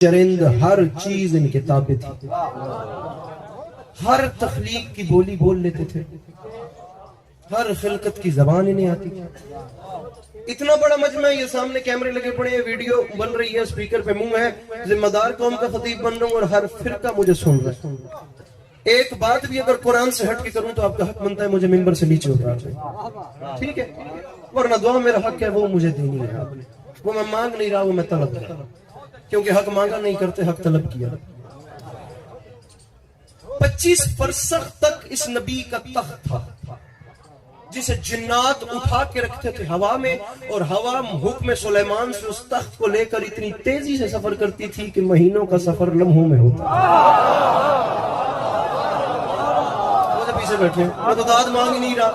چرند ہر چیز ان کے تابع تھی، ہر تخلیق کی بولی بول لیتے تھے، ہر خلقت کی زبان انہیں آتی تھی۔ اتنا بڑا مجمع، یہ سامنے کیمرے لگے پڑے ہیں، ویڈیو بن رہی ہے، اسپیکر پہ منہ ہے، ذمہ دار قوم کا خطیب بن رہا ہوں اور ہر فرقہ مجھے سن رہا ہے۔ ایک بات بھی اگر قرآن سے ہٹ کے کروں تو آپ کا حق بنتا ہے مجھے ممبر سے نیچے اتار دیں، ٹھیک ہے؟ ورنہ دعا میرا حق ہے، وہ مجھے دینی ہے، وہ میں مانگ نہیں رہا، وہ میں طلب کر رہا ہوں، کیونکہ حق مانگا نہیں کرتے، حق طلب کیا۔ 25 فرسخ تک اس نبی کا تخت تھا جسے جنات اٹھا کے رکھتے تھے ہوا میں، اور ہوا حکم سلیمان سے اس تخت کو لے کر اتنی تیزی سے سفر کرتی تھی کہ مہینوں کا سفر لمحوں میں ہوتا۔ وہ جو پیچھے بیٹھے میں تو داد مانگ ہی نہیں رہا،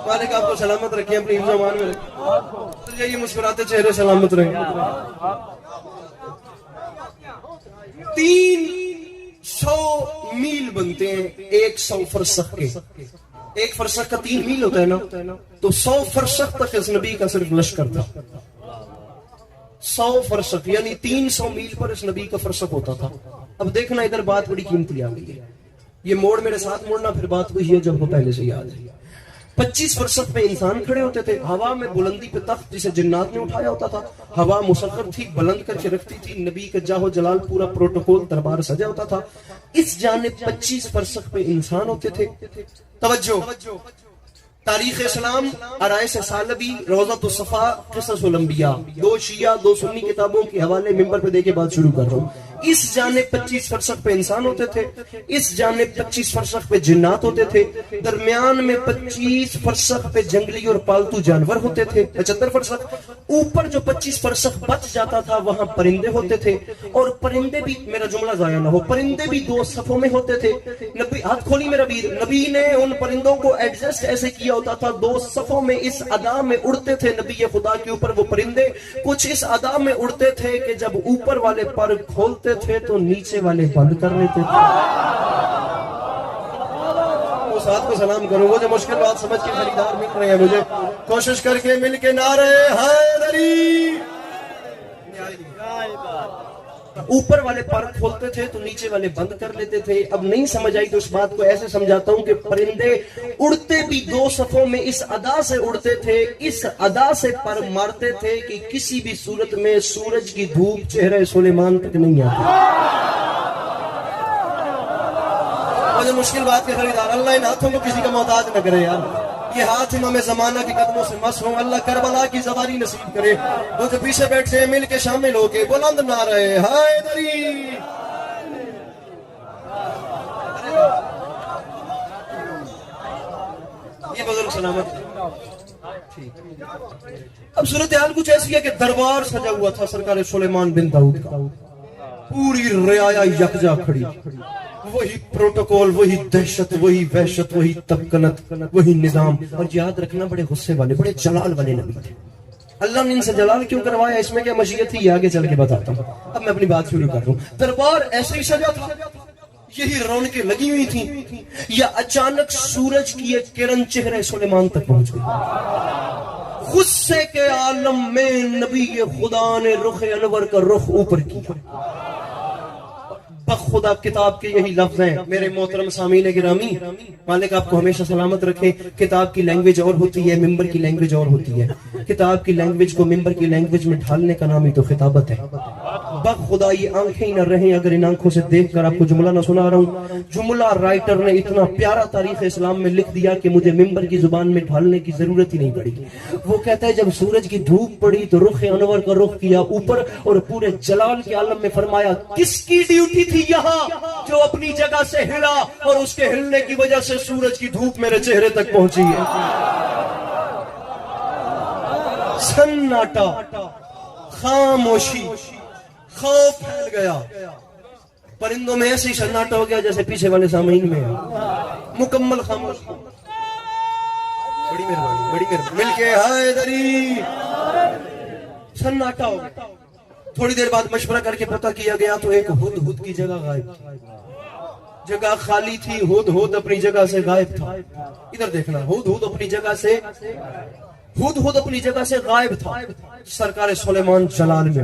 مالک آپ کو سلامت رکھیں، اپنی حفظ و امان میں رکھیں، یہ مسکراتے چہرے سلامت رہیں۔ 300 میل بنتے ہیں 100 فرسخ کے، ایک فرسخ کا 3 میل ہوتا ہے نا، تو 100 فرسخ تک اس نبی کا صرف لشکر تھا۔ 100 فرسخ یعنی 300 میل پر اس نبی کا فرسخ ہوتا تھا۔ اب دیکھنا ادھر بات بڑی قیمتی آ گئی ہے، یہ موڑ میرے ساتھ موڑنا، پھر بات وہی ہے جب وہ پہلے سے یاد ہے۔ 25 فرسخ پہ انسان کھڑے ہوتے تھے، ہوا میں بلندی پہ تخت جسے جنات نے اٹھایا ہوتا تھا، ہوا مسخر تھی، بلند کر کے رکھتی تھی، نبی کا جاہ و جلال پورا پروٹوکول دربار سجا ہوتا تھا۔ اس جانب 25 فرسخ پہ انسان ہوتے تھے۔ توجہ، تاریخ اسلام، عرائس سالبی، روضۃ الصفا، قصص الانبیاء، 2 شیعہ 2 سنی کتابوں کے حوالے ممبر پہ دے کے بات شروع کر رہا ہوں۔ اس جانب 25 فرسخ پہ انسان ہوتے تھے، اس جانب 25 فرسخ پہ جنات ہوتے تھے، درمیان میں 25 فرسخ پہ جنگلی اور پالتو جانور ہوتے تھے، 75 فرسخ۔ اوپر جو 25 فرسخ بچ جاتا تھا وہاں پرندے ہوتے تھے، اور پرندے بھی، میرا جملہ ضائع نہ ہو، پرندے بھی 2 صفوں میں ہوتے تھے۔ نبی، ہاتھ کھولی میرا ویر، نبی نے ان پرندوں کو ایڈجسٹ ایسے کیا ہوتا تھا، 2 صفوں میں اس ادا میں اڑتے تھے نبی خدا کے اوپر وہ پرندے، کچھ اس ادا میں اڑتے تھے کہ جب اوپر والے پر کھولتے تھے تو نیچے والے بند کر لیتے تھے۔ اس ہاتھ کو سلام کرو، وہ جو مشکل بات سمجھ کے خریدار مل رہے ہیں مجھے، کوشش کر کے مل کے نعرے حیدری۔ اوپر والے پر کھولتے تھے تو نیچے والے بند کر لیتے تھے۔ اب نہیں سمجھ آئی تو اس بات کو ایسے سمجھاتا ہوں کہ پرندے اڑتے بھی 2 صفوں میں اس ادا سے اڑتے تھے، اس ادا سے پر مارتے تھے کہ کسی بھی صورت میں سورج کی دھوپ چہرے سلیمان تک نہیں آتی۔ مجھے مشکل بات کے خریدار، اللہ ان ہاتھوں کو کسی کا محتاج نہ کرے یار، یہ ہاتھ امام زمانہ کے قدموں سے مس ہوں، اللہ کربلا کی زواری نصیب کرے۔ وہ جو پیچھے بیٹھے ہیں مل کے شامل ہو کے بلند نعرے حیدری۔ یہ بزرگ سلامت۔ اب صورتحال کچھ ایسی ہے کہ دربار سجا ہوا تھا سرکار سلیمان بن داؤد کا، پوری رعایا یکجا کھڑی، وہی پروٹوکول، وہی دہشت، وہی وحشت، وہی تبکنت، وہی نظام۔ اور یاد رکھنا بڑے غصے والے، بڑے جلال والے نبی تھے۔ اللہ نے ان سے جلال کیوں کروایا، اس میں کیا مشیت تھی، یہ آگے چل کے بتاتا ہوں۔ اب میں اپنی بات شروع کر رہا ہوں۔ دربار ایسے ہی سجا تھا، یہی رونقیں لگی ہوئی تھیں، یا اچانک سورج کی ایک کرن چہرے سلیمان تک پہنچ گئی۔ غصے کے عالم میں نبی خدا نے رخ انور کا رخ اوپر کیا۔ خدا کتاب کے یہی لفظ ہیں میرے محترم سامعین گرامی، مالک آپ کو ہمیشہ سلامت رکھے۔ کتاب کی لینگویج اور ہوتی ہے، ممبر کی لینگویج اور ہوتی ہے۔ کتاب کی لینگویج کو ممبر کی لینگویج میں ڈھالنے کا نام ہی تو خطابت ہے۔ خدا یہ آنکھیں ہی نہ رہیں اگر ان آنکھوں سے دیکھ کر آپ کو جملہ نہ سنا رہا ہوں۔ جملہ رائٹر نے اتنا پیارا تاریخ اسلام میں لکھ دیا کہ مجھے ممبر کی زبان میں ڈھالنے کی ضرورت ہی نہیں پڑی۔ وہ کہتا ہے جب سورج کی دھوپ پڑی تو رخ انور کا رخ کیا اوپر، اور پورے جلال کے عالم میں فرمایا کس کی ڈیوٹی تھی یہاں جو اپنی جگہ سے ہلا، اور اس کے ہلنے کی وجہ سے سورج کی دھوپ میرے چہرے تک پہنچی ہے۔ سناٹا، خاموشی، خوف پھیل گیا۔ پرندوں میں ایسے ہی سناٹا ہو گیا جیسے پیچھے والے سامعین میں مکمل خاموشی۔ بڑی مہربانی، بڑی مہربانی، مل کے حیدری۔ سناٹا ہو گیا۔ تھوڑی دیر بعد مشورہ کر کے پتہ کیا گیا تو ایک ہدہد کی جگہ غائب، جگہ خالی تھی، ہدہد اپنی جگہ سے غائب تھا۔ ادھر دیکھنا، ہدہد اپنی جگہ سے، ہدہد اپنی جگہ سے غائب تھا۔ سرکار سلیمان جلال میں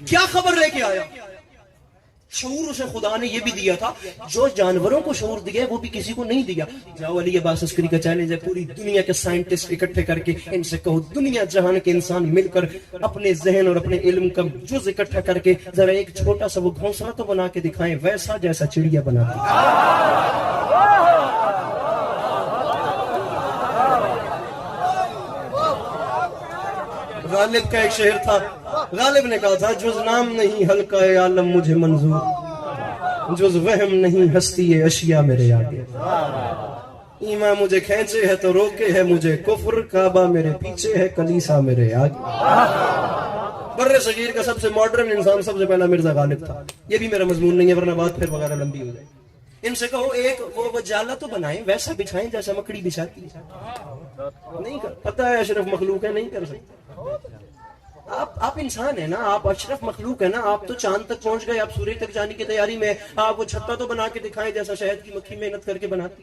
کیا خبر لے کے آیا؟ شعور اسے خدا نے یہ بھی دیا تھا، جو جانوروں کو شعور دیا ہے وہ بھی کسی کو نہیں دیا۔ جاؤ علی عباس عسکری کا چیلنج ہے، پوری دنیا کے سائنٹسٹ اکٹھے کر کے ان سے کہو دنیا جہان کے انسان مل کر اپنے ذہن اور اپنے علم کا جز اکٹھا کر کے ذرا ایک چھوٹا سا وہ گھونسلہ تو بنا کے دکھائیں ویسا جیسا چڑیا بناتی۔ غالب کا ایک شعر تھا، غالب نے کہا تھا جز نام نہیں حلقہ عالم مجھے منظور، جز وہم نہیں ہستی اشیاء میرے آگے، ایمان مجھے کھینچے ہے تو روکے ہے مجھے کفر، کعبہ میرے پیچھے ہے کلیسا میرے آگے۔ بر صغیر کا سب سے ماڈرن انسان سب سے پہلا مرزا غالب تھا۔ یہ بھی میرا مضمون نہیں ہے ورنہ بات پھر وغیرہ لمبی ہو جائے۔ ان سے کہو ایک وہ جالا تو بنائیں ویسا بچھائیں جیسا مکڑی بچھاتی ہے، نہیں کر پتہ ہے اشرف مخلوق ہے، نہیں کر سکتے۔ آپ انسان ہیں نا، آپ اشرف مخلوق ہے نا، آپ تو چاند تک پہنچ گئے، آپ سورج تک جانے کی تیاری میں، آپ وہ چھتا تو بنا کے دکھائیں جیسا شہد کی مکھی محنت کر کے بناتی۔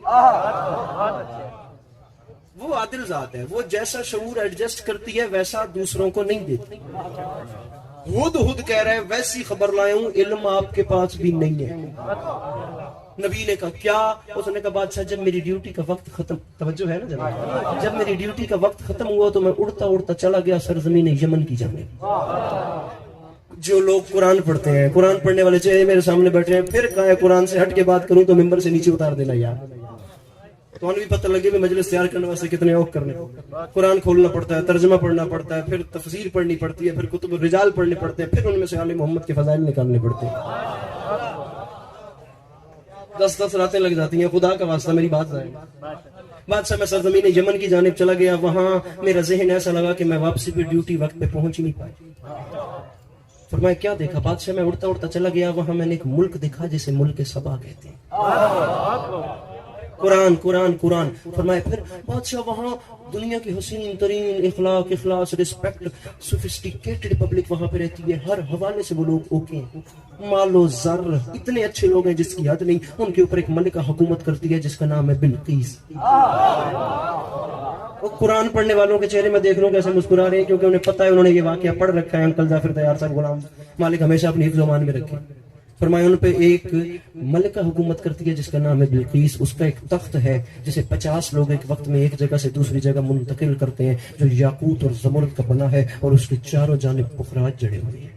وہ عادل ذات ہے، وہ جیسا شعور ایڈجسٹ کرتی ہے ویسا دوسروں کو نہیں دیتی۔ ہد کہہ رہے ہیں ویسی خبر لائے ہوں، علم آپ کے پاس بھی نہیں ہے۔ نبی نے کہا کیا؟ اس نے کہا بادشاہ جب میری ڈیوٹی کا وقت ختم، توجہ ہے نا جناب، جب میری ڈیوٹی کا وقت ختم ہوا تو میں اڑتا اڑتا چلا گیا سرزمین یمن کی جانب۔ جو لوگ قرآن پڑھتے ہیں، قرآن پڑھنے والے چہرے میرے سامنے بیٹھے ہیں، پھر کہا ہے قرآن سے ہٹ کے بات کروں تو ممبر سے نیچے اتار دینا یار، تو انہیں بھی پتہ لگے کہ مجلس تیار کرنے واسطے کتنے اوق کرنے، قرآن کھولنا پڑتا ہے، ترجمہ پڑھنا پڑتا ہے، پھر تفسیر پڑھنی پڑتی ہے، پھر کتب الرجال پڑھنے پڑتے ہیں، پھر ان میں سے آل محمد کے فضائل نکالنے پڑتے ہیں۔ 10 راتیں لگ جاتی ہیں، خدا کا واسطہ میری بات ظاہر۔ بادشاہ میں سرزمین یمن کی جانب چلا گیا، وہاں میرا ذہن ایسا لگا کہ میں واپسی پہ ڈیوٹی وقت پہ پہنچ ہی نہیں پائی۔ فرمایا کیا دیکھا؟ بادشاہ میں اڑتا اڑتا چلا گیا، وہاں میں نے ایک ملک دیکھا جسے ملک سبا کہتے ہیں۔ قرآن قرآن قرآن۔ فرمایا پھر بادشاہ وہاں دنیا کی حسین ترین اخلاص رسپیکٹ سوفسٹیکیٹڈ پبلک وہاں پہ رہتی ہے، ہر حوالے سے وہ لوگ اوکے ہیں، مال و زر اتنے اچھے لوگ ہیں جس کی حد نہیں۔ ان کے اوپر ایک ملکہ حکومت کرتی ہے جس کا نام ہے بلقیس۔ قرآن پڑھنے والوں کے چہرے میں دیکھ رہا ہوں کیسے مسکرا رہے ہیں، کیونکہ انہیں پتہ ہے، انہوں نے یہ واقعہ پڑھ رکھا ہے۔ انکل ظافر تیار صاحب غلام مالک ہمیشہ اپنی حفظ و امان میں رکھے۔ فرمایا ان پہ ایک ملکہ حکومت کرتی ہے جس کا نام ہے بلقیس، اس کا ایک تخت ہے جسے 50 لوگ ایک وقت میں ایک جگہ سے دوسری جگہ منتقل کرتے ہیں، جو یاقوت اور زمرد کا بنا ہے اور اس کے چاروں جانب پخراج جڑے ہوئے ہیں۔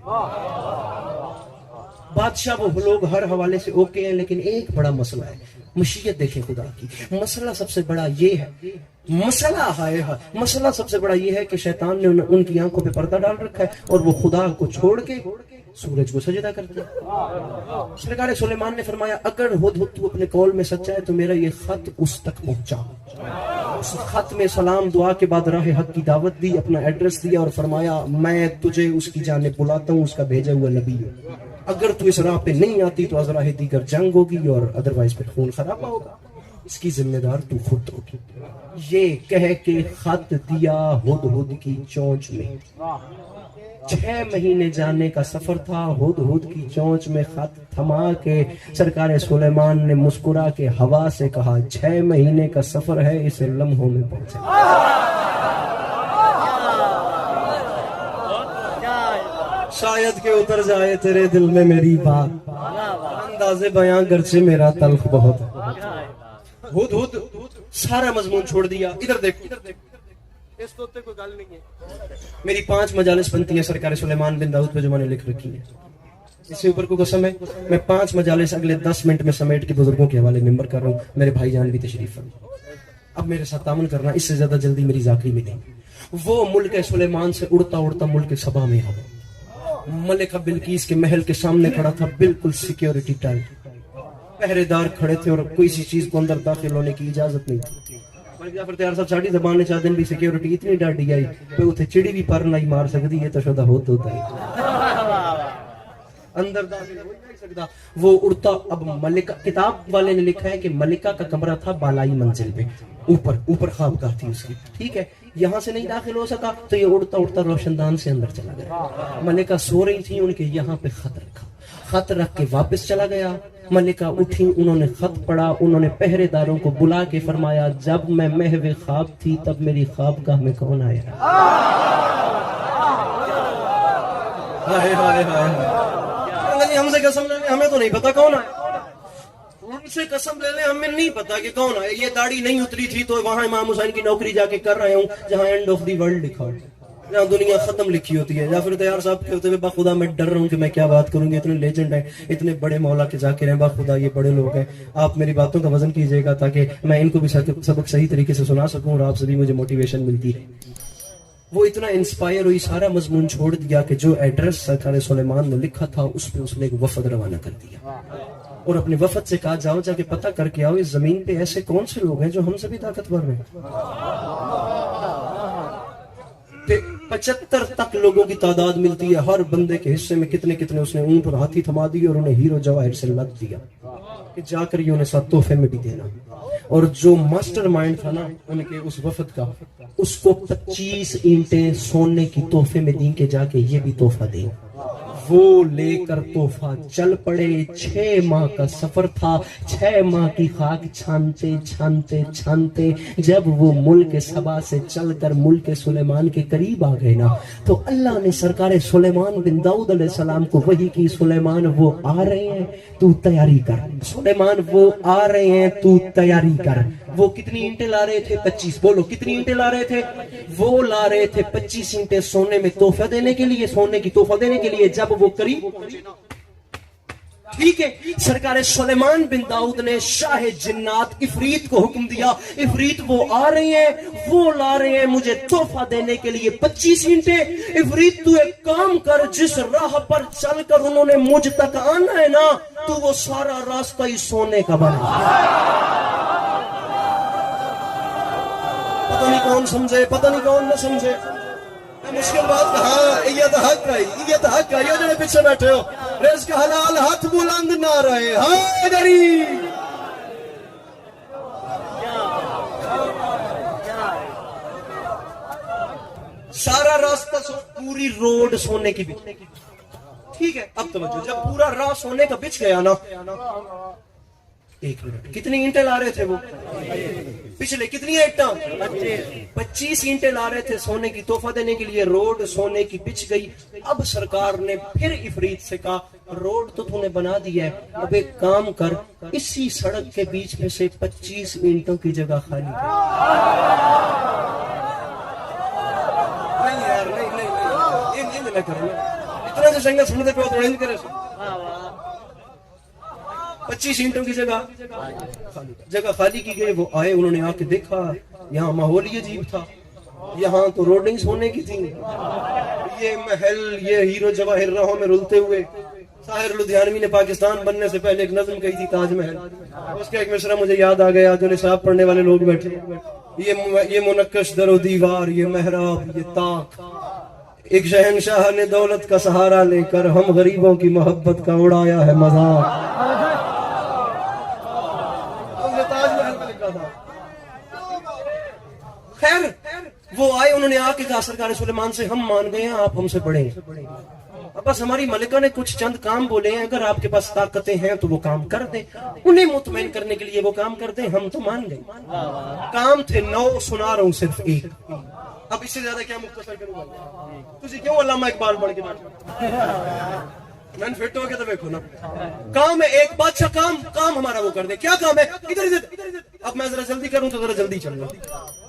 بادشاہ وہ لوگ ہر حوالے سے اوکے ہیں، لیکن ایک بڑا مسئلہ ہے، مشیت دیکھیں خدا کی۔ مسئلہ سب سے بڑا یہ ہے، مسئلہ سب سے بڑا یہ ہے کہ شیطان نے ان کی آنکھوں پہ پردہ ڈال رکھا ہے اور وہ خدا کو چھوڑ کے سورج کو سجدہ کرتے ہیں۔ سرکار سلیمان نے فرمایا اگر ہدہد تو اپنے قول میں سچا ہے تو میرا یہ خط اس تک پہنچا۔ اس خط میں سلام دعا کے بعد راہ حق کی دعوت دی، اپنا ایڈریس دیا اور فرمایا میں تجھے اس کی جانب بلاتا ہوں، اس کا بھیجا ہوا نبی ہوں، اگر تو اس راہ پہ نہیں آتی تو از راہ دیگر جنگ ہوگی اور ادروائز پھر خون خرابہ ہوگا، اس کی ذمہ دار تو خود ہوگی۔ یہ کہہ کے خط دیا ہدہد کی چونچ میں۔ 6 مہینے جانے کا سفر تھا، ہدہد کی چونچ میں خط تھما کے سرکار سلیمان نے مسکرا کے ہوا سے کہا 6 مہینے کا سفر ہے، اسے لمحوں میں پہنچا۔ شاید کہ اتر جائے تیرے دل میں میری بات، انداز بیاں گرچہ میرا تلخ بہت ہے۔ ہدہد سارا مضمون چھوڑ دیا، ادھر دیکھ اس توتے کوئی گل نہیں ہے۔ میری 5 مجالس بنتی ہیں سرکار سلیمان بن داؤد پہ جو میں نے لکھ رکھی ہے، اس سے اوپر کو قسم ہے میں 5 مجالس اگلے 10 منٹ میں سمیٹ کے بزرگوں کے حوالے ممبر کر رہا ہوں، میرے بھائی جان بھی تشریف فرما۔ اب میرے ساتھ تعاون کرنا، اس سے زیادہ جلدی میری ذاکری میں نہیں۔ وہ ملک سلیمان سے اڑتا اڑتا ملک سبا میں آ گیا، ملکہ بلقیس کے محل کے سامنے کھڑا تھا، بالکل سیکیورٹی ٹائٹ، پہرے دار کھڑے تھے اور کوئی سی چیز کو اندر داخل ہونے کی اجازت نہیں تھی۔ جعفر تیار صاحب ساڑی زبان نے چاہ دن بھی سیکیورٹی اتنی ڈاڈی آئی کہ اتھے چڑی بھی پر نہیں مار سکتی ہے تو شدہ ہوتا ہے، اندر داخل ہو نہیں سکتا۔ وہ اڑتا، اب ملکہ، کتاب والے نے لکھا ہے کہ ملکہ کا کمرہ تھا بالائی منزل پہ، اوپر خوابگاہ تھی اس کی، ٹھیک ہے، یہاں سے نہیں داخل ہو سکا تو یہ اڑتا اڑتا روشن دان سے اندر چلا گیا۔ ملکہ سو رہی تھی، ان کے یہاں پہ خط رکھا، خط رکھ کے واپس چلا گیا۔ ملکہ اٹھی، انہوں نے خط پڑھا، انہوں نے پہرے داروں کو بلا کے فرمایا جب میں محو خواب تھی تب میری خوابگاہ میں کون آیا؟ ہائے ہائے ہائے، ہم سے قسم لے لیں، ہمیں تو نہیں پتا کون ہے، ان سے قسم لے لیں ہمیں نہیں پتا کہ کون ہے. یہ داڑھی نہیں اتری تھی تو وہاں امام حسین کی نوکری جا کے کر رہے ہوں جہاں اینڈ آف دی ورلڈ لکھا ہوتا ہے، جہاں دنیا ختم لکھی ہوتی ہے. یا پھر تیار صاحب کہتے ہوئے بخدا میں ڈر رہا ہوں کہ میں کیا بات کروں گی، اتنے لیجنڈ ہیں، اتنے بڑے مولا کے ذاکر ہیں، بخدا یہ بڑے لوگ ہیں. آپ میری باتوں کا وزن کیجئے گا تاکہ میں ان کو بھی سبق صحیح طریقے سے سنا سکوں اور آپ سے بھی مجھے موٹیویشن ملتی ہے. وہ اتنا انسپائر ہوئی، سارا مضمون چھوڑ دیا کہ جو ایڈریس سرکار سلیمان نے لکھا تھا اس پہ اس نے ایک وفد روانہ کر دیا اور اپنے وفد سے کہا جاؤ جا کے پتہ کر کے آؤ اس زمین پہ ایسے کون سے لوگ ہیں جو ہم سے بھی طاقتور ہیں. 75 تک لوگوں کی تعداد ملتی ہے، ہر بندے کے حصے میں کتنے کتنے اس نے اونٹ اور ہاتھی تھما دیے اور انہیں ہیرو جواہر سے لد دیا کہ جا کر یہ انہیں ساتھ تحفے میں بھی دینا. اور جو ماسٹر مائنڈ تھا نا ان کے اس وفد کا، اس کو 25 اینٹیں سونے کی تحفے میں دیں کہ جا کے یہ بھی تحفہ دیں. وہ لے کر تحفہ چل پڑے. 6 ماہ کا سفر تھا، 6 ماہ کی خاک چھانتے چھانتے چھانتے جب وہ ملک سبا سے چل کر ملک سلیمان کے قریب آ گئے نا تو اللہ نے سرکار سلیمان بن داؤد علیہ السلام کو وحی کی، سلیمان وہ آ رہے ہیں تو تیاری کر، سلیمان وہ آ رہے ہیں تو تیاری کر. وہ کتنی اینٹیں لا رہے تھے؟ 25. بولو کتنی اینٹیں لا رہے تھے؟ وہ لا رہے تھے 25 اینٹیں سونے میں تحفہ دینے کے لیے، سونے کی تحفہ دینے کے لیے. جب وہ قریب ٹھیک ہے، سرکار سلیمان بن داؤد نے شاہ جنات عفریت کو حکم دیا، عفریت وہ آ رہے ہیں، وہ لا رہے ہیں مجھے تحفہ دینے کے لیے 25 اینٹیں. عفریت تو ایک کام کر، جس راہ پر چل کر انہوں نے مجھ تک آنا ہے نا تو وہ سارا راستہ ہی سونے کا بنا. پتہ نہیں کون سمجھے، پتہ نہیں کون نہ سمجھے. مشکل بات کہاں، یہ تو حق ہے، یہ تو حق ہے. یہ جو پیچھے بیٹھے ہو رزق حلال ہاتھ بلند نہ رہے. ہاں ادھری سارا راستہ پوری روڈ سونے کی بچ. ٹھیک ہے اب توجہ، جب پورا راہ سونے کا بچ گیا نا، ایک منٹ، کتنی اینٹیں لا رہے تھے وہ؟ پچھلے کتنی اینٹیں؟ 25 اینٹیں لا رہے تھے سونے کی تحفہ دینے کے لیے. روڈ سونے کی بچ گئی. اب سرکار نے پھر عفریت سے کہا روڈ تو تو نے بنا دیا ہے، اب ایک کام کر، اسی سڑک کے بیچ میں سے 25 اینٹوں کی جگہ خالی کر. نہیں یار نہیں نہ کرو، اتنا جو سنگل سنتے پہ تو نہیں کرے. 25 اینٹوں کی جگہ خالی کی گئی. وہ آئے، انہوں نے آ کے دیکھا یہاں ماحول ہی عجیب تھا. یہاں تو روڈنگز ہونے کی تھی، یہ محل یہ ہیرو جواہر راہوں میں رلتے ہوئے. طاہر لدھیانوی نے پاکستان بننے سے پہلے ایک نظم کہی تھی تاج محل، اس کا ایک مصرع مجھے یاد آ گیا جو نصاب پڑھنے والے لوگ بیٹھے. یہ منقش در و دیوار، یہ محراب، یہ طاق، ایک شہنشاہ نے دولت کا سہارا لے کر ہم غریبوں کی محبت کا اڑایا ہے مذاق. خیر وہ آئے، انہوں نے آ کے کہا سرکار سلیمان سے ہم مان گئے ہیں، آپ ہم سے بڑے ہیں. بس ہماری ملکہ نے کچھ چند کام بولے ہیں، اگر آپ کے پاس طاقتیں ہیں تو وہ کام کر دیں، انہیں مطمئن کرنے کے لیے وہ کام کر دیں. ہم تو مان گئے. کام تھے 9، سنا رہا ہوں صرف 1. اب اس سے زیادہ کیا مختصر کروں گا؟ تجھے کیوں علامہ اقبال پڑھ کے میں فٹ ہو گیا تو دیکھو نا. کام ہے ایک، بادشاہ کام ہمارا وہ کر دے. کیا کام ہے؟ ادھر. اب میں ذرا جلدی کروں تو ذرا جلدی چل رہا.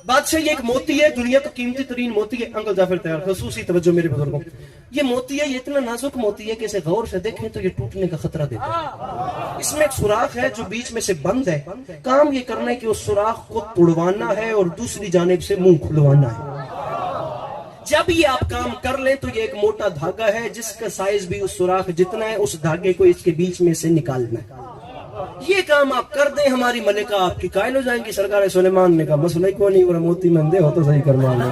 بادشاہ یہ ایک موتی ہے، دنیا کا قیمتی ترین موتی ہے. انکل جعفر تیار، خصوصی توجہ میرے بزرگوں. یہ موتی ہے، یہ اتنا نازک موتی ہے کہ اسے غور سے دیکھیں تو یہ ٹوٹنے کا خطرہ دیتا ہے. اس میں ایک سوراخ ہے جو بیچ میں سے بند ہے. کام یہ کرنا ہے کہ اس سوراخ کو توڑوانا ہے اور دوسری جانب سے منہ کھلوانا ہے. جب یہ آپ کام کر لیں تو یہ ایک موٹا دھاگا ہے جس کا سائز بھی اس سوراخ جتنا ہے، اس دھاگے کو اس کے بیچ میں سے نکالنا ہے. یہ کام آپ کر دیں، ہماری ملکہ آپ کی قائل ہو جائیں گی. سرکار سلیمان نے کہا مسئلہ کو نہیں، اور موتی مندے ہو تو صحیح کرنا ہے.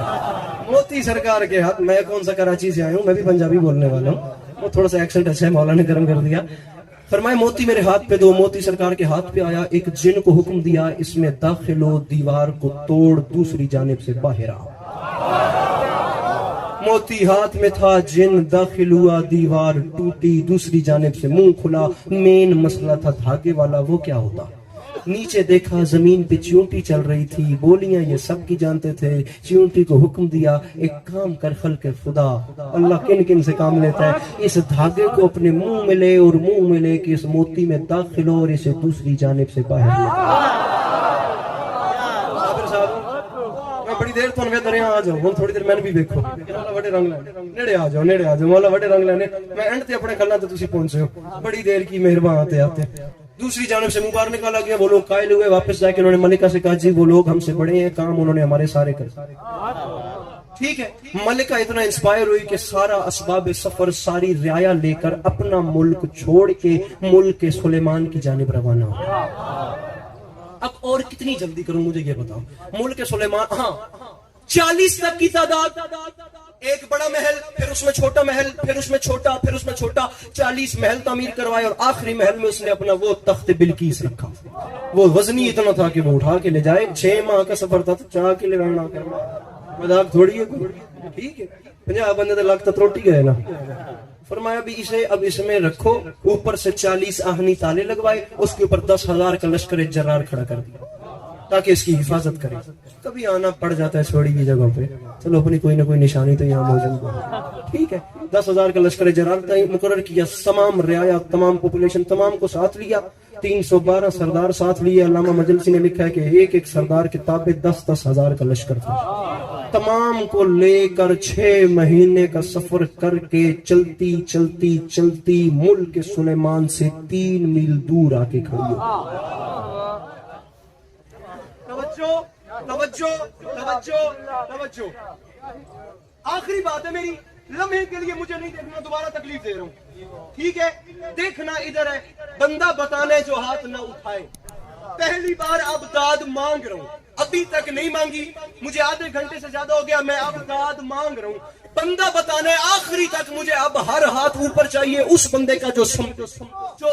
موتی سرکار کے ہاتھ. میں کون سا کراچی سے آیا ہوں، میں بھی پنجابی بولنے والا ہوں، وہ تھوڑا سا ایکسنٹ اچھا ہے، مولا نے گرم کر دیا. فرمائے موتی میرے ہاتھ پہ دو. موتی سرکار کے ہاتھ پہ آیا. ایک جن کو حکم دیا اس میں داخل ہو، دیوار کو توڑ، دوسری جانب سے باہر آ. موتی ہاتھ میں تھا، جن داخل ہوا، دیوار ٹوٹی، دوسری جانب سے منہ کھلا. مین مسئلہ تھا دھاگے والا. وہ کیا ہوتا؟ نیچے دیکھا زمین پہ چیونٹی چل رہی تھی، بولیاں یہ سب کی جانتے تھے. چیونٹی کو حکم دیا ایک کام کر خلق خدا. اللہ کن کن سے کام لیتا ہے؟ اس دھاگے کو اپنے منہ میں لے اور منہ میں لے کے اس موتی میں داخل ہو اور اسے دوسری جانب سے باہر لے. بڑی دیر تو انوے دریا آ جاؤ، تھوڑی دیر میں بھی دیکھو مولا وڈے رنگ لینے نیڑے آ جاؤ، نیڑے آ جاؤ مولا وڈے رنگ لینے. میں اینڈ تے اپنے گلاں تے تسی پہنچے ہو. بڑی دیر کی مہربان آتے آتے دوسری جانب سے منہ باہر نکالا گیا. وہ لوگ قائل ہوئے. واپس جا کے انہوں نے ملکہ سے کہا جی وہ لوگ ہم سے بڑے ہیں، کام انہوں نے ہمارے سارے کر. ٹھیک ہے. ملکہ اتنا انسپائر ہوئی کہ سارا اسباب سفر ساری رعایا لے کر اپنا ملک چھوڑ کے ملک سلیمان کی جانب روانہ ہو. اب اور کتنی جلدی کروں مجھے یہ بتاؤ. ملک سلیمان، ہاں 40 تک کی تعداد، ایک بڑا محل، پھر اس میں چھوٹا محل، پھر اس میں چھوٹا، پھر اس میں چھوٹا، 40 محل تعمیر کروائے اور آخری محل میں اس نے اپنا وہ تخت بلقیس رکھا. وہ وزنی اتنا تھا کہ وہ اٹھا کے لے جائے. 6 ماہ کا سفر تھا تو چاہ کے لے رہنا کرنا مذاق تھوڑی ہے. ٹھیک ہے 50 بندے تو لگتا تروٹی گئے نا. فرمایا بھی اسے اب اس میں رکھو. اوپر سے 40 آہنی تالے لگوائے، اس کے اوپر 10,000 کا لشکر جرار کھڑا کر دیا تاکہ اس کی حفاظت کرے. کبھی آنا پڑ جاتا ہے چھوڑی کی جگہ پہ، چلو اپنی کوئی نہ کوئی نشانی تو یہاں موجود ہے. ٹھیک ہے 10,000 کا لشکر جرار مقرر کیا. تمام رعایا، تمام پاپولیشن، تمام کو ساتھ لیا. 312 سردار ساتھ لیے. علامہ مجلسی نے لکھا ہے کہ ایک ایک سردار کے تابع 10,000 کا لشکر تھا. تمام کو لے کر 6 مہینے کا سفر کر کے چلتی چلتی چلتی ملک سلیمان سے 3 میل دور آ کے کھڑی ہو. توجہ توجہ توجہ توجہ. آخری بات ہے میری، لمحے کے لیے مجھے نہیں دیکھنا، دوبارہ تکلیف دے رہا ہوں. ٹھیک ہے دیکھنا ادھر ہے. بندہ بتانے جو ہاتھ نہ اٹھائے. پہلی بار اب داد مانگ رہا ہوں، ابھی تک نہیں مانگی، مجھے آدھے گھنٹے سے زیادہ ہو گیا، میں اب داد مانگ رہا ہوں. بندہ بتانے آخری تک مجھے اب ہر ہاتھ اوپر چاہیے اس بندے کا جو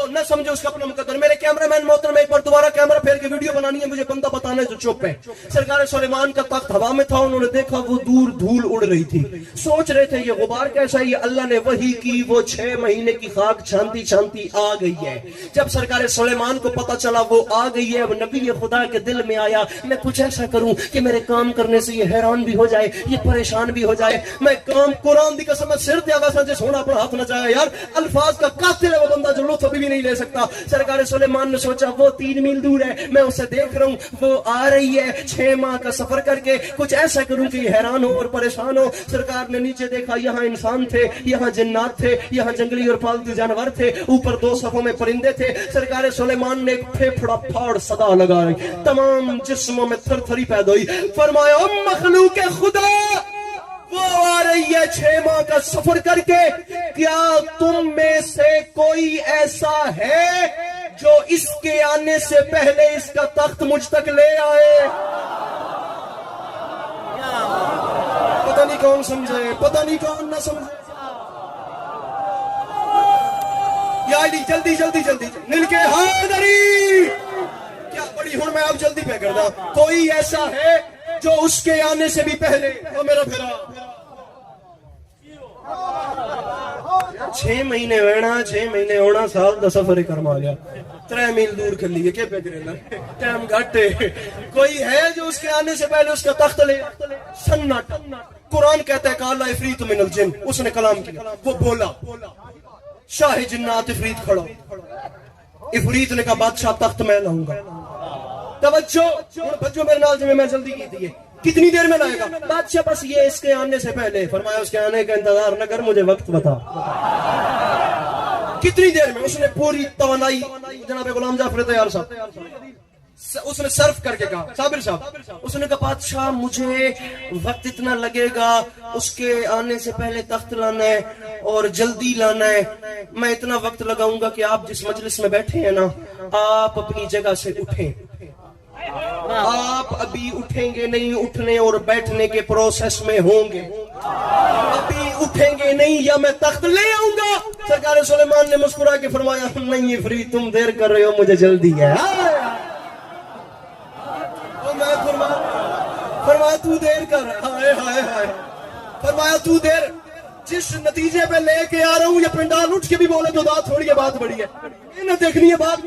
نہ سمجھے اس کا اپنا مقدر. میرے کیمرہ مین محترم ایک بار دوبارہ کیمرہ پھیر کے ویڈیو بنانی ہے. مجھے بندہ بتانے جو چپ ہے. سرکار سلیمان کا تخت ہوا میں تھا. انہوں نے دیکھا وہ دور دھول اڑ رہی تھی. سوچ رہے تھے یہ غبار کیسا ہے. یہ اللہ نے وحی کی وہ 6 مہینے کی خاک چھانتی چھانتی آ گئی ہے. جب سرکار سلیمان کو پتا چلا وہ آ گئی ہے، اب نبی خدا کے دل میں آیا میں کچھ ایسا کروں کہ میرے کام کرنے سے یہ حیران بھی ہو جائے، یہ پریشان بھی ہو جائے. میں قرآن دی قسم سر دیا ویسا جس ہونا اپنا ہاتھ نہ چاہے. یار الفاظ کا قاتل ہے وہ بندہ جو لطف ابھی بھی نہیں لے سکتا. سرکار سلیمان نے سوچا وہ 3 میل دور ہے، میں اسے دیکھ رہا ہوں، وہ آ رہی ہے 6 ماہ کا سفر کر کے. کچھ ایسا کروں کہ یہ حیران ہو اور پریشان ہو. سرکار نے نیچے دیکھا، یہاں انسان تھے، یہاں جنات تھے، یہاں جنگلی اور پالتو جانور تھے، اوپر 2 صفوں میں پرندے تھے. سرکار سلیمان نے ایک پھیپھڑا پھاڑ صدا لگائی، تمام جسموں میں تھر تھری پیدا ہوئی. فرمایا مخلوق خدا وہ آ رہی ہے 6 ماہ کا سفر کر کے، کیا تم میں سے کوئی ایسا ہے جو اس کے آنے سے پہلے اس کا تخت مجھ تک لے آئے؟ پتہ نہیں کون سمجھے، پتہ نہیں کون نہ سمجھے. یا جلدی جلدی جلدی مل کے حاضری. کیا بڑی ہوں میں اب جلدی پہ کر دا. کوئی ایسا ہے جو اس کے آنے سے بھی پہلے. وہ میرا پھرا 6 مہینے وینا 6 مہینے ہونا سال دا سفر کرما لیا. 3 میل دور کر لیے کہ پہ کرے ٹائم گھٹے. کوئی ہے جو اس کے آنے سے پہلے اس کا تخت لے؟ سناٹا. قرآن کہتا ہے قال عفریت من الجن. اس نے کلام کیا، وہ بولا. شاہ جنات عفریت کھڑا. عفریت نے کہا بادشاہ تخت میں لاؤں گا. توجہ بچوں میرے نال میں جلدی کی تھی. کتنی دیر میں لائے گا بادشاہ؟ بس یہ اس کے آنے سے پہلے. فرمایا اس کے آنے کا انتظار نہ کر، مجھے وقت بتا. کتنی دیر میں؟ اس نے پوری توانائی جناب غلام جعفر تیار صاحب اس نے صرف کر کے کہا، صابر صاحب اس نے کہا بادشاہ مجھے وقت اتنا لگے گا، اس کے آنے سے پہلے تخت لانا ہے اور جلدی لانا ہے. میں اتنا وقت لگاؤں گا کہ آپ جس مجلس میں بیٹھے ہیں نا، آپ اپنی جگہ سے اٹھیں. آپ ابھی اٹھیں گے نہیں، اٹھنے اور بیٹھنے کے پروسیس میں ہوں گے. ابھی اٹھیں گے نہیں یا میں تخت لے آؤں گا. سرکار سلیمان نے مسکرا کے فرمایا نہیں عفریت تم دیر کر رہے ہو، مجھے جلدی ہے. میں فرمایا تو دیر کر. ہائے ہائے ہائے. فرمایا تو دیر. جس نتیجے پہ لے کے آ رہا ہوں یہ پنڈال اٹھ کے بھی بولے تو بات تھوڑی ہے، بات بڑی ہے. یہ نہ دیکھنی ہے بات.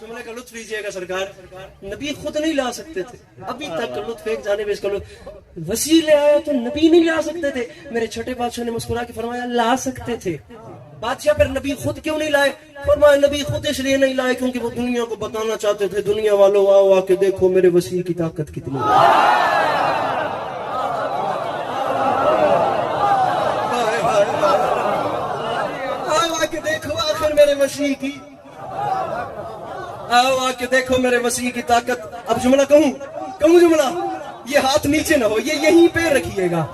جملے کا لطف لیجیے گا سرکار. نبی خود نہیں لا سکتے تھے ابھی تک. لطف ایک جانب اس کا وسیلے آیا تو نبی نہیں لا سکتے تھے. میرے چھوٹے بادشاہ نے مسکرا کے فرمایا لا سکتے تھے. بادشاہ پھر نبی خود کیوں نہیں لائے؟ فرمایا نبی خود اس لیے نہیں لائے کیونکہ وہ دنیا کو بتانا چاہتے تھے, دنیا والوں آؤ آ کے دیکھو میرے وسیع کی طاقت کتنی ہے. آؤ آ کے دیکھو آخر میرے وسیع کی, آؤ آ کے دیکھو میرے وسیع کی طاقت. اب جملہ کہوں جملہ, یہ ہاتھ نیچے نہ ہو, یہ یہیں پہ رکھیے گا.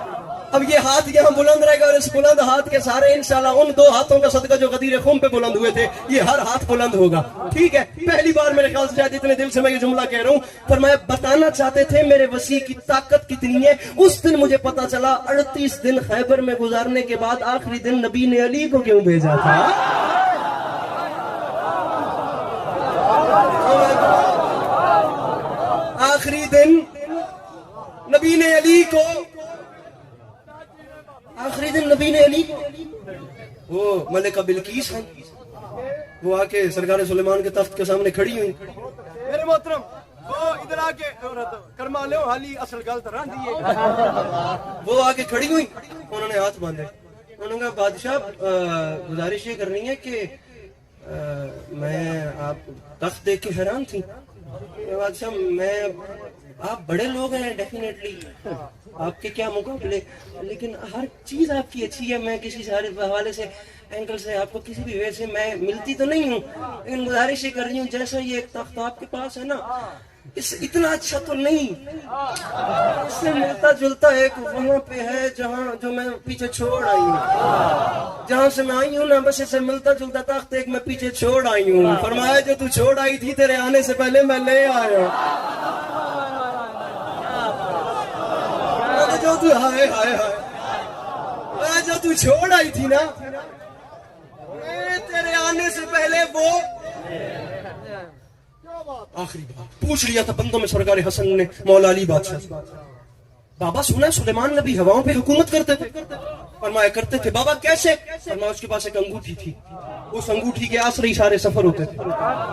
اب یہ ہاتھ یہاں بلند رہے گا اور اس بلند ہاتھ کے سارے انشاءاللہ ان 2 ہاتھوں کا صدقہ جو غدیر خم پہ بلند ہوئے تھے, یہ ہر ہاتھ بلند ہوگا. ٹھیک ہے, پہلی بار میرے خیال سے شاید اتنے دل سے میں یہ جملہ کہہ رہا ہوں. فرمایا بتانا چاہتے تھے میرے وسیع کی طاقت کتنی ہے. اس دن مجھے پتا چلا 38 دن خیبر میں گزارنے کے بعد آخری دن نبی نے علی کو کیوں بھیجا تھا. آخری دن نبی نے علی کو, آخری دن نبی نے علی کو, وہ ملکہ بلقیس ہیں, وہ آ کے سرکار سلیمان کے تخت کے سامنے کھڑی ہوئی. میرے محترم وہ ادھر آ کے کرما لو حالی اصل گل تو رہن دیے. وہ آ کے کھڑی ہوئی, انہوں نے ہاتھ باندھے. انہوں نے کہا بادشاہ گزارش یہ کرنی ہے کہ میں آپ تخت دیکھ کے حیران تھی. بادشاہ میں, آپ بڑے لوگ ہیں ڈیفینیٹلی, آپ کے کیا مقابلے, لیکن ہر چیز آپ کی اچھی ہے. میں کسی سارے حوالے سے اینگل سے آپ کو کسی بھی وجہ سے میں ملتی تو نہیں ہوں, لیکن گزارش یہ کر رہی ہوں جیسا یہ ایک تخت آپ کے پاس ہے نا, اس اتنا اچھا تو نہیں, اس سے ملتا جلتا ایک وہاں پہ ہے جہاں جو میں پیچھے چھوڑ آئی ہوں, جہاں سے میں آئی ہوں نا, بس اس سے ملتا جلتا تخت ایک میں پیچھے چھوڑ آئی ہوں. فرمایا جو تو چھوڑ آئی تھی تیرے آنے سے پہلے میں لے آیا. جو تو ہائے ہائے ہائے, جو تو چھوڑ آئی تھی نا تیرے آنے سے پہلے وہ آخری بات پوچھ لیا تھا بندوں میں سرکار حسن نے مولا علی بادشاہ. بابا سنا ہے سلیمان نبی ہواؤں پہ حکومت کرتے تھے. فرمایا کرتے تھے. بابا کیسے؟ فرمایا اس کے پاس ایک انگوٹھی تھی, اس انگوٹھی کے آسرے اشارے سفر ہوتے تھے.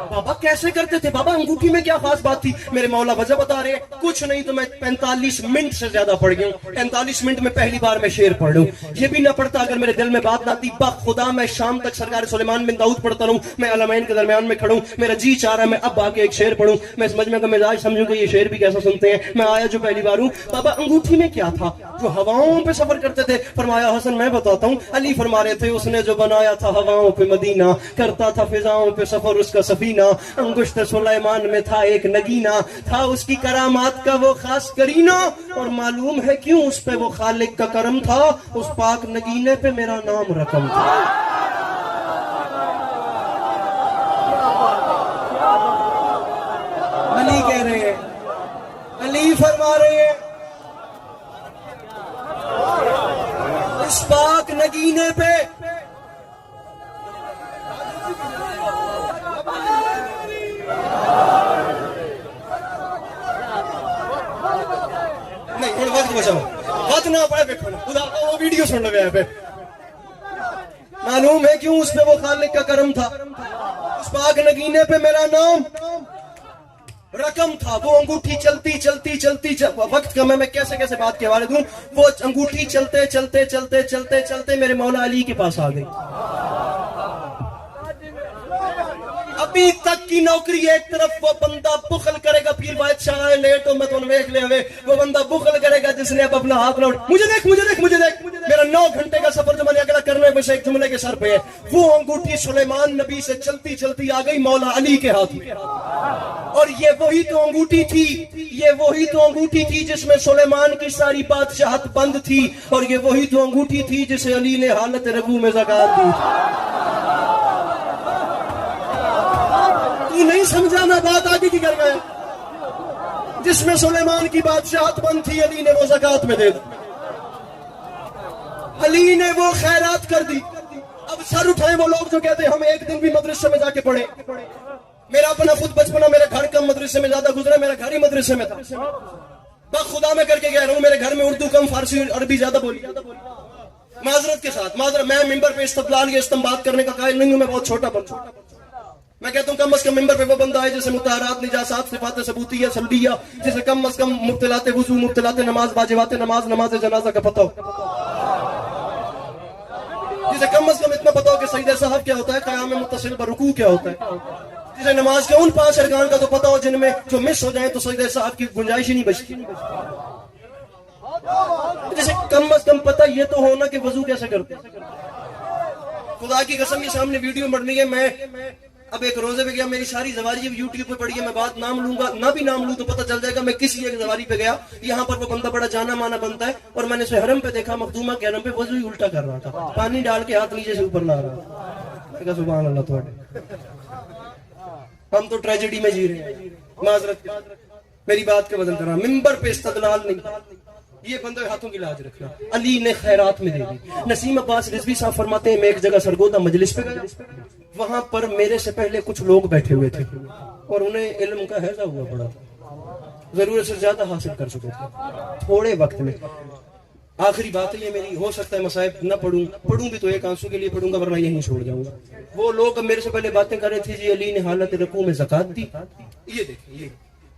بابا کیسے کرتے تھے؟ بابا انگوٹھی میں کیا خاص بات تھی؟ میرے مولا وجہ بتا رہے ہیں. کچھ نہیں تو میں 45 منٹ سے زیادہ پڑھ گیا ہوں. 45 منٹ میں پہلی بار میں شعر پڑھ رہا ہوں. یہ بھی نہ پڑھتا اگر میرے دل میں بات نہ آتی. خدا میں شام تک سرکار سلیمان بن داؤد پڑھتا رہوں. میں علمین کے درمیان میں کھڑوں, میرا جی چاہ رہا ہے میں اب آ کے ایک شعر پڑھوں. میں اس مجمع کا مزاج سمجھوں کہ یہ شعر بھی کیسا سنتے ہیں. میں آیا جو پہلی بار ہوں. بابا انگوٹھی میں کیا تھا جو ہواؤں پہ سفر کرتے تھے؟ فرمایا حسن میں بتاتا ہوں. علی فرما رہے تھے اس نے جو بنایا تھا ہواؤں پہ مدینہ, کرتا تھا فضاؤں پہ سفر اس کا سفینہ. انگشت سلیمان میں تھا ایک نگینہ, تھا اس کی کرامات کا وہ خاص کرینہ. اور معلوم ہے کیوں اس پہ وہ خالق کا کرم تھا, اس پاک نگینے پہ میرا نام رقم تھا. علی کہہ رہے ہیں, علی فرما رہے ہیں اس پاک نگینے پہ نہیں, وقت بچاؤ, وقت نہ پڑے پہ خدا وہ ویڈیو سن لو پہ. معلوم ہے کیوں اس پہ وہ خالق کا کرم تھا, اس پاک نگینے پہ میرا نام رقم تھا. وہ انگوٹھی چلتی وقت کا میں کیسے بات کے حوالے دوں. وہ انگوٹھی چلتے میرے مولا علی کے پاس آ گئی. ابھی تک کی نوکری ایک طرف, وہ بندہ بخل کرے گا پیر بادشاہ آئے لیٹ ہو میں تو دیکھ لے ہوئے, وہ بندہ بخل کرے گا جس نے اب اپنا ہاتھ لوٹ مجھے دیکھ میرا 9 گھنٹے کا سفر جو میں نے اگلا کرنا ہے بس ایک جملے کے سر پہ ہے. وہ انگوٹھی سلیمان نبی سے چلتی آ گئی مولا علی کے ہاتھ میں. اور یہ وہی تو انگوٹھی تھی جس میں سلیمان کی ساری بادشاہت بند تھی, اور یہ وہی تو انگوٹھی تھی جسے علی نے حالت ربو میں زکات دی. نہیں سمجھا نہ بات آگے کی کر گئے. جس میں سلیمان کی بادشاہت بند تھی علی نے وہ زکات میں دے دی, علی نے وہ خیرات کر دی. اب سر اٹھائیں وہ لوگ جو کہتے ہیں ہم ایک دن بھی مدرسے میں جا کے پڑھیں. میرا اپنا خود بچپنا میرے گھر کم مدرسے میں زیادہ گزرا, میرا گھر ہی مدرسے میں تھا. خدا میں کر کے کہہ رہا ہوں میرے گھر میں اردو کم, فارسی عربی زیادہ بولی. معذرت کے ساتھ, میں ممبر پہ استدلال یا استنباط کرنے کا قائل نہیں ہوں, میں بہت چھوٹا بچہ. میں کہتا ہوں کم از کم ممبر پہ وہ بندہ ہے جسے مطہرات نجاسات صفات ثبوتیہ سلبیہ، جسے کم از کم مبتلات وضو، مبتلات نماز، واجبات نماز، نماز جنازہ کا پتہ ہو، جسے کم از کم اتنا پتہ ہو کہ سجدہ صاحب کیا ہوتا ہے، قیام متصل پر رکوع کیا ہوتا ہے، جسے نماز کے ان 5 ارکان کا تو پتہ ہو جن میں جو مس ہو جائیں تو سجدہ صاحب کی گنجائش ہی نہیں بچتی، جسے کم از کم پتہ یہ تو ہونا کہ وضو کیسے کرتے ہیں۔ خدا کی قسم یہ سامنے ویڈیو بڑھ رہی ہے، میں اب ایک روزے پہ گیا، میری ساری زواری یوٹیوب پہ پڑی ہے، میں بات نام لوں گا، نہ بھی نام لوں تو پتہ چل جائے گا، میں کسی ایک زواری پہ گیا، یہاں پر وہ بندہ بڑا جانا مانا بنتا ہے، اور میں نے اسے حرم پہ دیکھا، مخدومہ کے حرم پہ وضو ہی الٹا کر رہا تھا، پانی ڈال کے ہاتھ نیچے سے اوپر لا رہا تھا۔ میں کہا سبحان اللہ تھوڑے، ہم تو ٹریجڈی میں جی رہے ہیں، معذرت میری بات کا وزن کرا، ممبر پہ استدلال نہیں، یہ بندے ہاتھوں کی لاج رکھنا۔ علی نے خیرات میں دے دی۔ نسیم عباس رضوی صاحب فرماتے ہیں میں ایک جگہ سرگودا مجلس پہ گیا، وہاں پر میرے سے پہلے کچھ لوگ بیٹھے ہوئے تھے اور انہیں علم کا حیضہ ہوا پڑا تھا، ضرورت سے زیادہ حاصل کر چکے تھے تھوڑے وقت میں۔ آخری بات ہے یہ میری، ہو سکتا ہے مصائب نہ پڑھوں بھی تو ایک آنسو کے لیے پڑھوں گا ورنہ یہیں چھوڑ جاؤں گا۔ وہ لوگ میرے سے پہلے باتیں کر رہے تھے، جی علی نے حالت رکوع میں زکات دی۔ یہ دیکھیں، یہ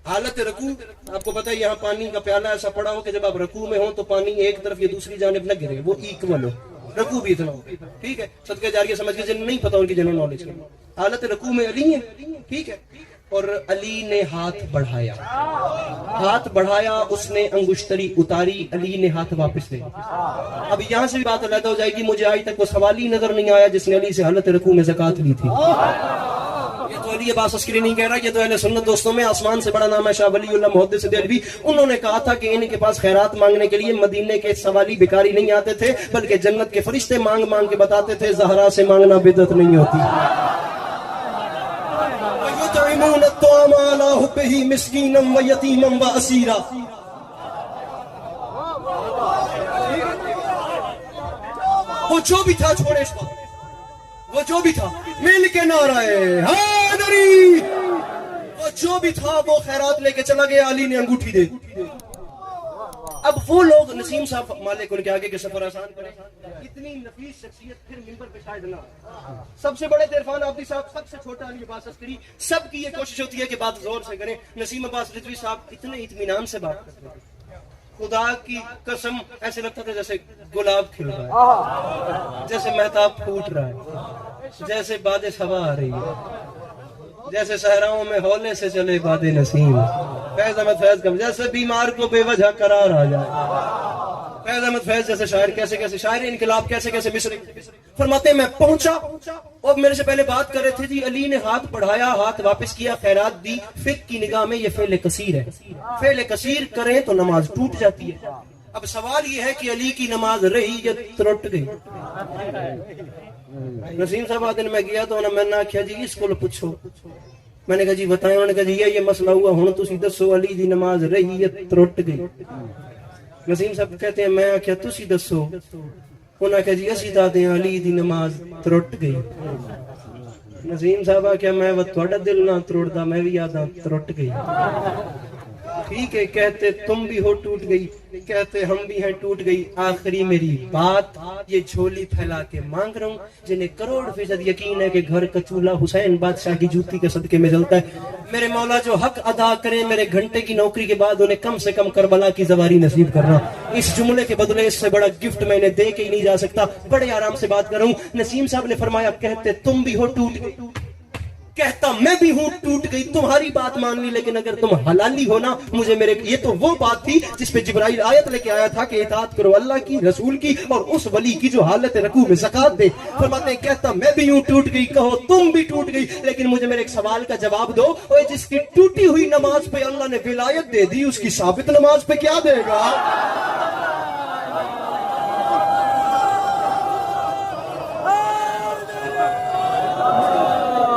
حالت رکوع، آپ کو پتہ ہے یہاں پانی کا پیالہ ایسا پڑا ہو کہ جب آپ رکوع میں ہوں تو پانی ایک طرف یا دوسری جانب نہ گرے، وہ ایکول ہو، رکوع بھی اتنا ہو، ٹھیک ہے۔ صدقہ جاریہ سمجھ کے جن نہیں پتا ان کی جنرل نالج کی، حالت رکوع میں علی ہے، ٹھیک ہے، اور علی نے ہاتھ بڑھایا، اس نے انگشتری اتاری، علی نے ہاتھ واپس لے۔ اب یہاں سے بھی بات علیحدہ ہو جائے گی، مجھے آج تک وہ سوال ہی نظر نہیں آیا جس نے علی سے حالت رکوع میں زکات لی تھی۔ یہ تو علی عباس عسکری نہیں کہہ رہا، یہ تو اہل سنت دوستوں میں آسمان سے بڑا نام ہے شاہ ولی اللہ محدث دہلوی، انہوں نے کہا تھا کہ ان کے پاس خیرات مانگنے کے لیے مدینے کے سوالی بھکاری نہیں آتے تھے بلکہ جنت کے فرشتے مانگ مانگ کے بتاتے تھے زہرا سے مانگنا بدعت نہیں ہوتی۔ وَيُطْعِمُونَ الطَّعَامَ عَلَىٰ حُبِّهِ مِسْكِينًا وَيَتِيمًا وَأَسِيرًا۔ وہ جو بھی تھا چھوڑے اس بات، وہ جو بھی تھا مل کے نعرہ حیدری، وہ جو بھی تھا وہ خیرات لے کے چلا گیا، علی نے انگوٹھی دے دی۔ اب وہ لوگ، نسیم صاحب مالک ان کے آگے کے سفر آسان کریں، اتنی نفیس شخصیت پھر ممبر پہ شاید نہ، سب سے بڑے عرفان آبدی صاحب، سب سے چھوٹا علی عباس عسکری، سب کی یہ کوشش ہوتی ہے کہ بات زور سے کریں۔ نسیم عباس رضوی صاحب اتنے اطمینان سے بات کرتے ہیں، خدا کی قسم ایسے لگتا تھا جیسے گلاب کھل رہا ہے، جیسے مہتاب پھوٹ رہا ہے، جیسے باد ہوا آ رہی ہے، جیسے صحراؤں میں ہولے سے چلے باد نسیم، فیض احمد فیض کم، جیسے بیمار کو بے وجہ قرار آ جائے، فیض احمد فیض جیسے شاعر، کیسے کیسے شاعر انقلاب، کیسے کیسے مصر فرماتے ہیں میں پہنچا اور میرے سے پہلے بات کر رہے تھے، جی علی نے ہاتھ بڑھایا، ہاتھ واپس کیا، خیرات دی۔ فقہ کی نگاہ میں یہ فعل کثیر ہے، فعل کثیر کریں تو نماز ٹوٹ جاتی ہے۔ اب سوال یہ ہے کہ علی کی نماز رہی یا ترٹ گئی؟ نسیم صاحب آدھے میں گیا تو میں نے آخیا جی اس کو پوچھو، میں نے کہا جی بتائیں، انہوں نے کہا جی یہ مسئلہ ہوا، ہوں تسی دسو علی دی نماز رہی یا ترٹ گئی؟ نسیم صاحب کہتے ہیں میں آخیا تسی دسو، انہوں نے کہا جی اسی دادے ہیں علی دی نماز ترٹ گئی۔ نسیم صاحب آخیا میں تھوڑا دل نہ تروڑ دا، میں بھی یاد ترٹ گئی۔ ٹھیک ہے، کہتے تم بھی ہو ٹوٹ گئی، کہتے ہم بھی ہیں ٹوٹ گئی، آخری میری بات یہ جھولی پھیلا کے مانگ رہا ہوں، جنہیں کروڑ فیصد یقین ہے کہ گھر کا چولہا حسین بادشاہ کی جوتی کے صدقے میں جلتا ہے، میرے مولا جو حق ادا کریں میرے گھنٹے کی نوکری کے بعد انہیں کم سے کم کربلا کی زواری نصیب کرنا۔ اس جملے کے بدلے اس سے بڑا گفٹ میں نے دے کے ہی نہیں جا سکتا، بڑے آرام سے بات کر رہا ہوں۔ نسیم صاحب نے فرمایا کہتے تم بھی ہو ٹوٹ گئی، کہتا میں بھی ہوں ٹوٹ گئی، تمہاری بات مان لی، لیکن اگر تم حلالی ہو نا مجھے میرے، یہ تو وہ بات تھی جس پہ جبرائیل آیت لے کے آیا تھا کہ اطاعت کرو اللہ کی، رسول کی اور اس ولی کی جو حالت رکوع میں زکات دے۔ فرماتے ہیں کہتا میں بھی ہوں ٹوٹ گئی، کہو تم بھی ٹوٹ گئی، لیکن مجھے میرے ایک سوال کا جواب دو، اور جس کی ٹوٹی ہوئی نماز پہ اللہ نے ولایت دے دی، اس کی ثابت نماز پہ کیا دے گا؟